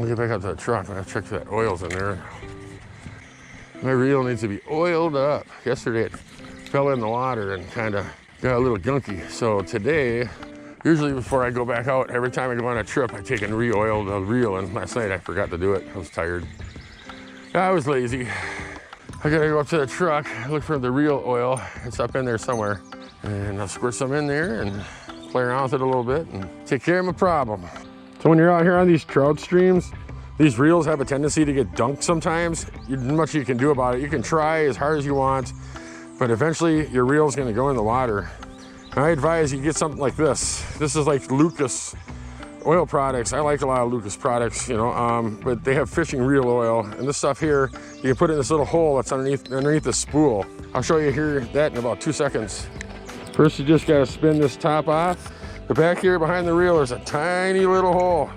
get back out to the truck. I gotta check that oil's in there. My reel needs to be oiled up. Yesterday it fell in the water and kind of got a little gunky. So today, usually before I go back out, every time I go on a trip, I take and re-oil the reel. And last night I forgot to do it. I was tired. I was lazy. I gotta go up to the truck, look for the reel oil. It's up in there somewhere. And I'll squirt some in there and play around with it a little bit and take care of my problem. So when you're out here on these trout streams, these reels have a tendency to get dunked sometimes. Not much you can do about it. You can try as hard as you want, but eventually your reel's gonna go in the water. I advise you get something like this. This is like Lucas oil products. I like a lot of Lucas products, you know, but they have fishing reel oil. And this stuff here, you can put it in this little hole that's underneath the spool. I'll show you here that in about 2 seconds. First, you just gotta spin this top off. The back here behind the reel, there's a tiny little hole.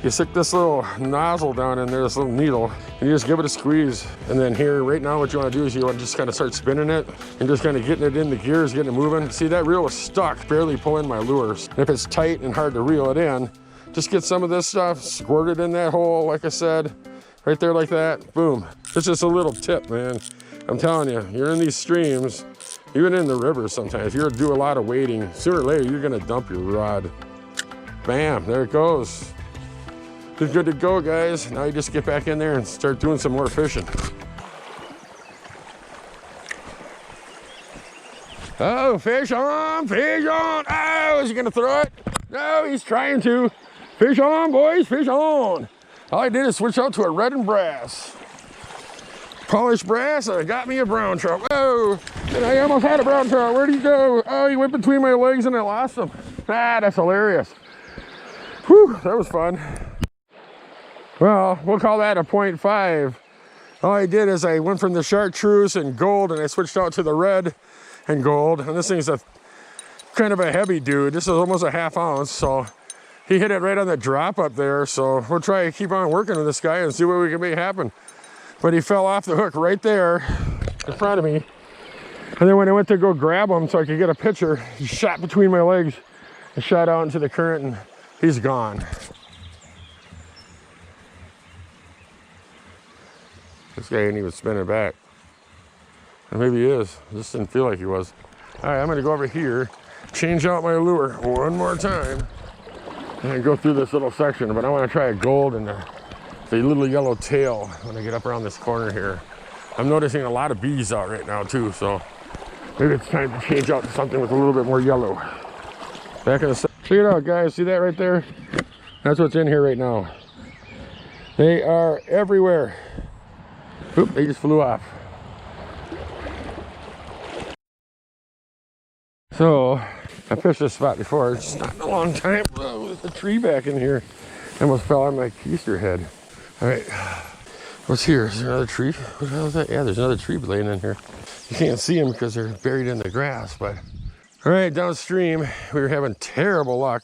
You stick this little nozzle down in there, this little needle, and you just give it a squeeze. And then here, right now, what you want to do is you want to just kind of start spinning it and just kind of getting it in the gears, getting it moving. See, that reel was stuck, barely pulling my lures. And if it's tight and hard to reel it in, just get some of this stuff, squirt it in that hole, like I said, right there like that, boom. It's just a little tip, man. I'm telling you, you're in these streams, even in the rivers sometimes, you're do a lot of wading. Sooner or later, you're gonna dump your rod. Bam, there it goes. It's good to go, guys. Now you just get back in there and start doing some more fishing. Oh, fish on, fish on. Oh, is he gonna throw it? No, he's trying to. Fish on, boys, fish on. All I did is switch out to a red and brass. Polished brass, and I got me a brown trout. Whoa, and I almost had a brown trout. Where'd he go? Oh, he went between my legs and I lost him. Ah, that's hilarious. Whew, that was fun. Well, we'll call that a 0.5. All I did is I went from the chartreuse and gold and I switched out to the red and gold. And this thing's a kind of a heavy dude. This is almost a ½ ounce. So he hit it right on the drop up there. So we'll try to keep on working with this guy and see what we can make happen. But he fell off the hook right there in front of me. And then when I went to go grab him so I could get a picture, he shot between my legs and shot out into the current and he's gone. This guy ain't even spinning back. Or maybe he is. I just didn't feel like he was. All right, I'm gonna go over here, change out my lure one more time, and go through this little section, but I wanna try a gold and the little yellow tail when I get up around this corner here. I'm noticing a lot of bees out right now too, so maybe it's time to change out to something with a little bit more yellow. Back in the check it out, guys. See that right there? That's what's in here right now. They are everywhere. Oop, they just flew off. So, I fished this spot before, it's not in a long time. Oh, there's a tree back in here. I almost fell on my keister head. All right, what's here? Is there another tree? What the hell is that? Yeah, there's another tree laying in here. You can't see them because they're buried in the grass, but. All right, downstream, we were having terrible luck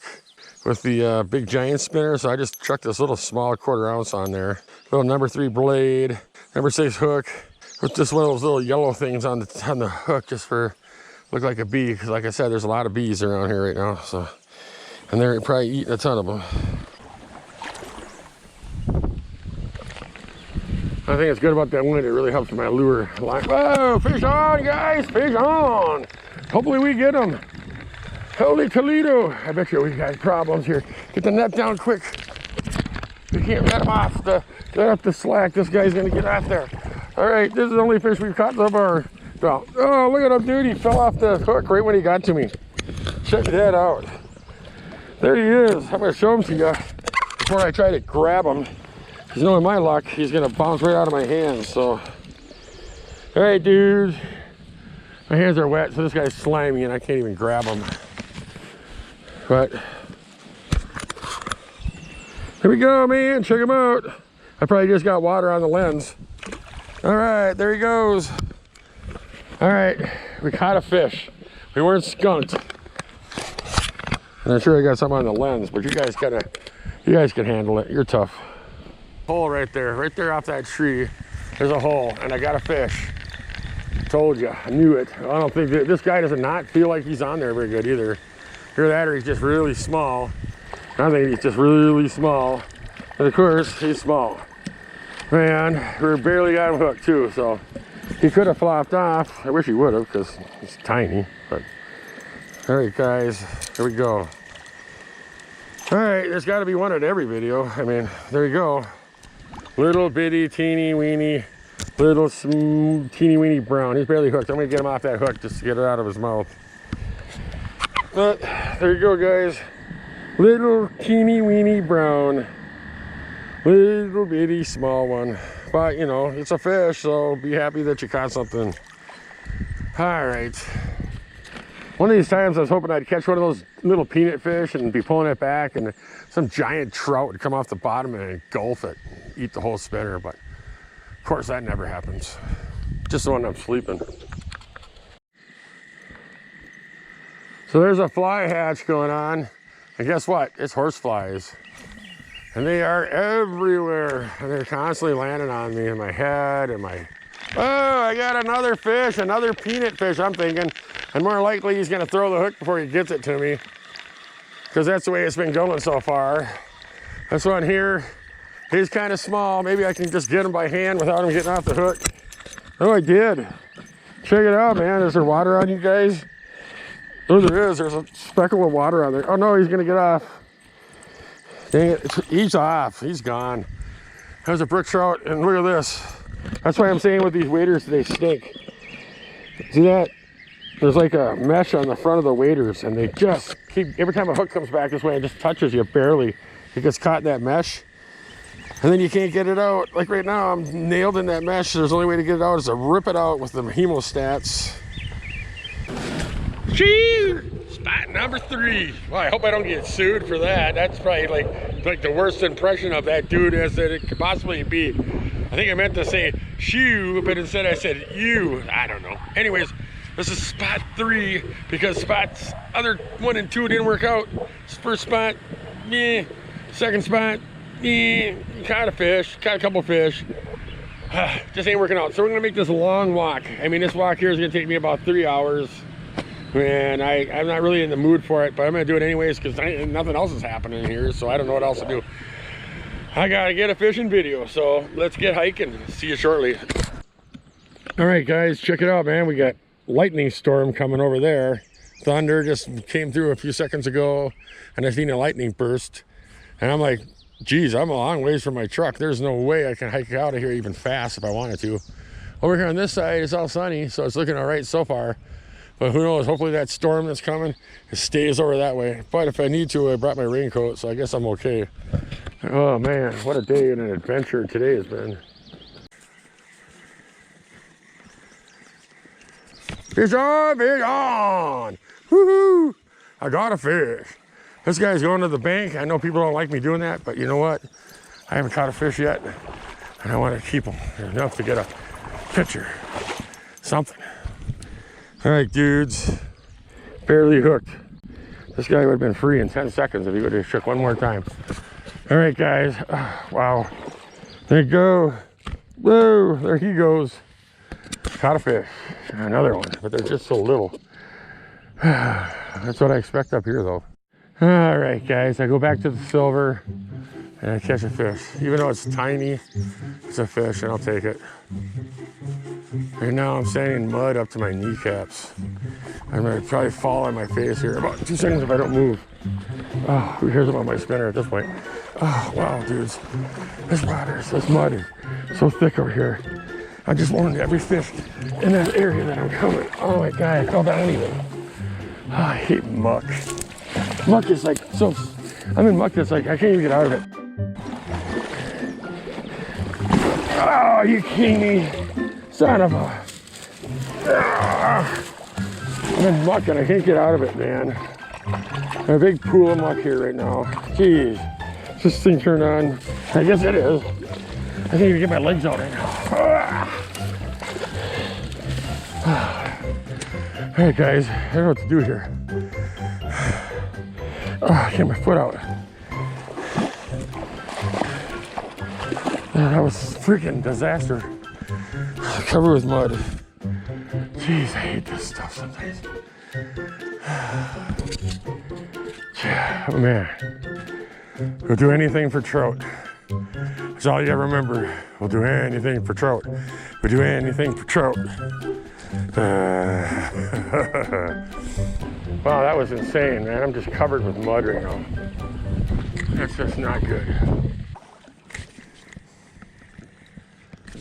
with the big giant spinner, so I just chucked this little small 1/4 ounce on there. Little number 3 blade, number 6 hook, with just one of those little yellow things on the hook just for, look like a bee, because like I said, there's a lot of bees around here right now, so, and they're probably eating a ton of them. I think it's good about that wind, it really helps my lure line. Whoa, fish on, guys, fish on! Hopefully we get them. Holy Toledo. I bet you we got problems here. Get the net down quick. We can't let him off the slack. This guy's gonna get out there. All right, this is the only fish we've caught so far. Well, oh, look at him, dude. He fell off the hook right when he got to me. Check that out. There he is. I'm gonna show him to you before I try to grab him. Because knowing my luck, he's gonna bounce right out of my hands, so. All right, dude. My hands are wet, so this guy's slimy and I can't even grab him. But here we go, man. Check him out. I probably just got water on the lens. All right, there he goes. All right, we caught a fish. We weren't skunked. And I'm sure I got something on the lens, but you guys can handle it. You're tough. Hole right there off that tree. There's a hole, and I got a fish. Told you, I knew it. I don't think this guy does not feel like he's on there very good either. Either that or he's just really small. I think he's just really small. And of course, he's small. Man, we barely got him hooked too, so he could have flopped off. I wish he would have, because he's tiny, but. All right, guys, here we go. All right, there's gotta be one in every video. I mean, there you go. Little bitty, teeny weeny, little teeny weeny brown. He's barely hooked. I'm gonna get him off that hook just to get it out of his mouth. But there you go, guys. Little teeny weeny brown. Little bitty small one. But you know, it's a fish, so be happy that you caught something. All right. One of these times I was hoping I'd catch one of those little peanut fish and be pulling it back and some giant trout would come off the bottom and engulf it, eat the whole spinner, but of course that never happens. Just when I'm sleeping. So there's a fly hatch going on, and guess what? It's horse flies. And they are everywhere, and they're constantly landing on me in my head and my, oh, I got another fish, another peanut fish, I'm thinking. And more likely he's gonna throw the hook before he gets it to me, because that's the way it's been going so far. This one here, he's kind of small. Maybe I can just get him by hand without him getting off the hook. Oh, I did. Check it out, man. Is there water on you guys? Oh, there is. There's a speckle of water on there. Oh no, he's gonna get off. Dang it, he's off. He's gone. There's a brook trout, and look at this. That's why I'm saying with these waders, they stink. See that? There's like a mesh on the front of the waders, and they just keep, every time a hook comes back this way, it just touches you barely. It gets caught in that mesh, and then you can't get it out. Like right now, I'm nailed in that mesh. There's the only way to get it out is to rip it out with the hemostats. Cheers! Spot number 3. Well, I hope I don't get sued for that. That's probably like the worst impression of that dude as that it could possibly be. I think I meant to say shoo, but instead I said you. I don't know. Anyways, this is spot 3 because spots other 1 and 2 didn't work out. First spot, yeah. Second spot, yeah. Caught a fish, caught a couple fish. Just ain't working out. So we're gonna make this long walk. I mean, this walk here is gonna take me about 3 hours. And I'm not really in the mood for it, but I'm gonna do it anyways because nothing else is happening here, so I don't know what else to do. I gotta get a fishing video, so let's get hiking. See you shortly. All right, guys, check it out, man. We got lightning storm coming over there. Thunder just came through a few seconds ago, and I seen a lightning burst. And I'm like, geez, I'm a long ways from my truck. There's no way I can hike out of here even fast if I wanted to. Over here on this side, it's all sunny, so it's looking all right so far. But who knows, hopefully that storm that's coming, it stays over that way. But if I need to, I brought my raincoat, so I guess I'm okay. Oh man, what a day and an adventure today has been. Fish on, fish on! Woohoo! I got a fish. This guy's going to the bank. I know people don't like me doing that, but you know what? I haven't caught a fish yet, and I want to keep them enough to get a picture. Something. All right, dudes. Barely hooked. This guy would have been free in 10 seconds if he would have shook one more time. All right, guys. Wow. There you go. Whoa, there he goes. Caught a fish. Another one, but they're just so little. That's what I expect up here, though. All right, guys. I go back to the silver and I catch a fish. Even though it's tiny, it's a fish, and I'll take it. Right now, I'm standing in mud up to my kneecaps. I'm gonna probably fall on my face here about 2 seconds if I don't move. Oh, who cares about my spinner at this point? Oh, wow, dudes. This water, this mud is so thick over here. I just warned every fish in that area that I'm coming. Oh my God, I fell down even. Oh, I hate muck. Muck is like so, I'm in muck that's like, I can't even get out of it. Oh, are you kidding me? Son of a... I'm in muck and I can't get out of it, man. A big pool of muck here right now. Jeez. Is this thing turned on? I guess it is. I can't even get my legs out right now. All right, guys. I don't know what to do here. Oh, I get my foot out. That was a freaking disaster. Covered with mud. Jeez, I hate this stuff sometimes. Oh man, we'll do anything for trout. That's all you ever remember. We'll do anything for trout. We'll do anything for trout. Wow, that was insane, man. I'm just covered with mud right now. That's just not good.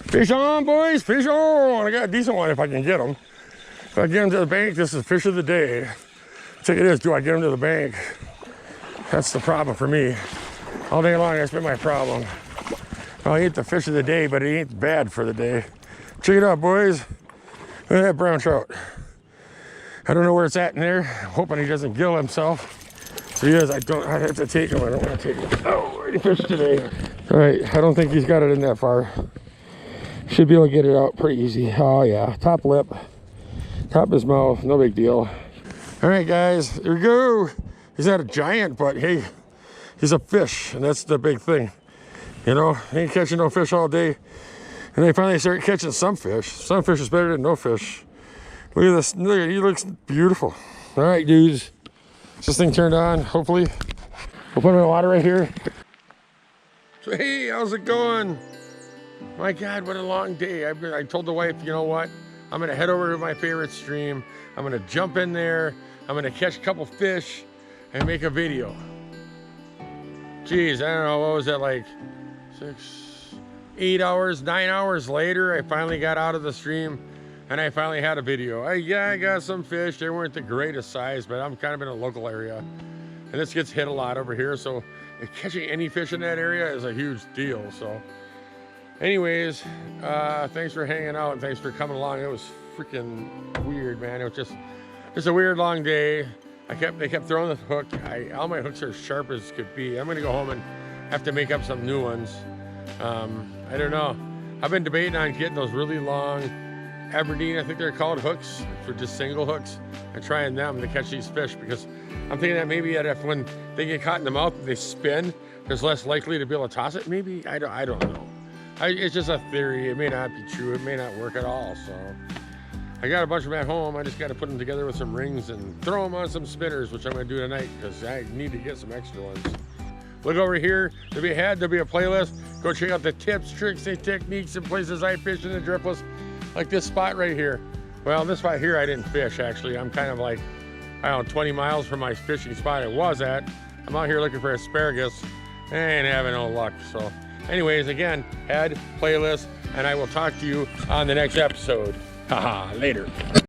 Fish on, boys, fish on. I got a decent one if I can get them. If I get them to the bank, this is fish of the day. Check it is, do I get them to the bank? That's the problem for me. All day long, that's been my problem. Well, I ate the fish of the day, but it ain't bad for the day. Check it out, boys. Look at that brown trout. I don't know where it's at in there. I'm hoping he doesn't gill himself. So he is, I have to take him. I don't want to take him. Oh, where'd he fish today? All right, I don't think he's got it in that far. Should be able to get it out pretty easy. Oh yeah, top lip, top of his mouth, no big deal. All right, guys, here we go. He's not a giant, but hey, he's a fish, and that's the big thing. You know, ain't catching no fish all day. And they finally start catching some fish. Some fish is better than no fish. Look at this, look at, he looks beautiful. All right, dudes, this thing turned on, hopefully. We'll put him in the water right here. So hey, how's it going? My God, what a long day. I told the wife, you know what? I'm gonna head over to my favorite stream. I'm gonna jump in there. I'm gonna catch a couple fish and make a video. Geez, I don't know, what was that, like 8 hours, 9 hours later, I finally got out of the stream and I finally had a video. Yeah, I got some fish. They weren't the greatest size, but I'm kind of in a local area. And this gets hit a lot over here, so catching any fish in that area is a huge deal, so. Anyways, thanks for hanging out and thanks for coming along. It was freaking weird, man. It was just a weird long day. They kept throwing the hook. All my hooks are as sharp as could be. I'm gonna go home and have to make up some new ones. I don't know. I've been debating on getting those really long Aberdeen, I think they're called, hooks for just single hooks, and trying them to catch these fish, because I'm thinking that maybe if when they get caught in the mouth and they spin, there's less likely to be able to toss it. Maybe, I don't know. It's just a theory. It may not be true. It may not work at all. So I got a bunch of them at home. I just got to put them together with some rings and throw them on some spinners, which I'm going to do tonight because I need to get some extra ones. Look over here. There'll be a playlist. Go check out the tips, tricks, and techniques and places I fish in the driftless, like this spot right here. Well, this spot here I didn't fish, actually. I'm kind of like, I don't know, 20 miles from my fishing spot I was at. I'm out here looking for asparagus. I ain't having no luck, so. Anyways, again, head, playlist, and I will talk to you on the next episode. Haha, later.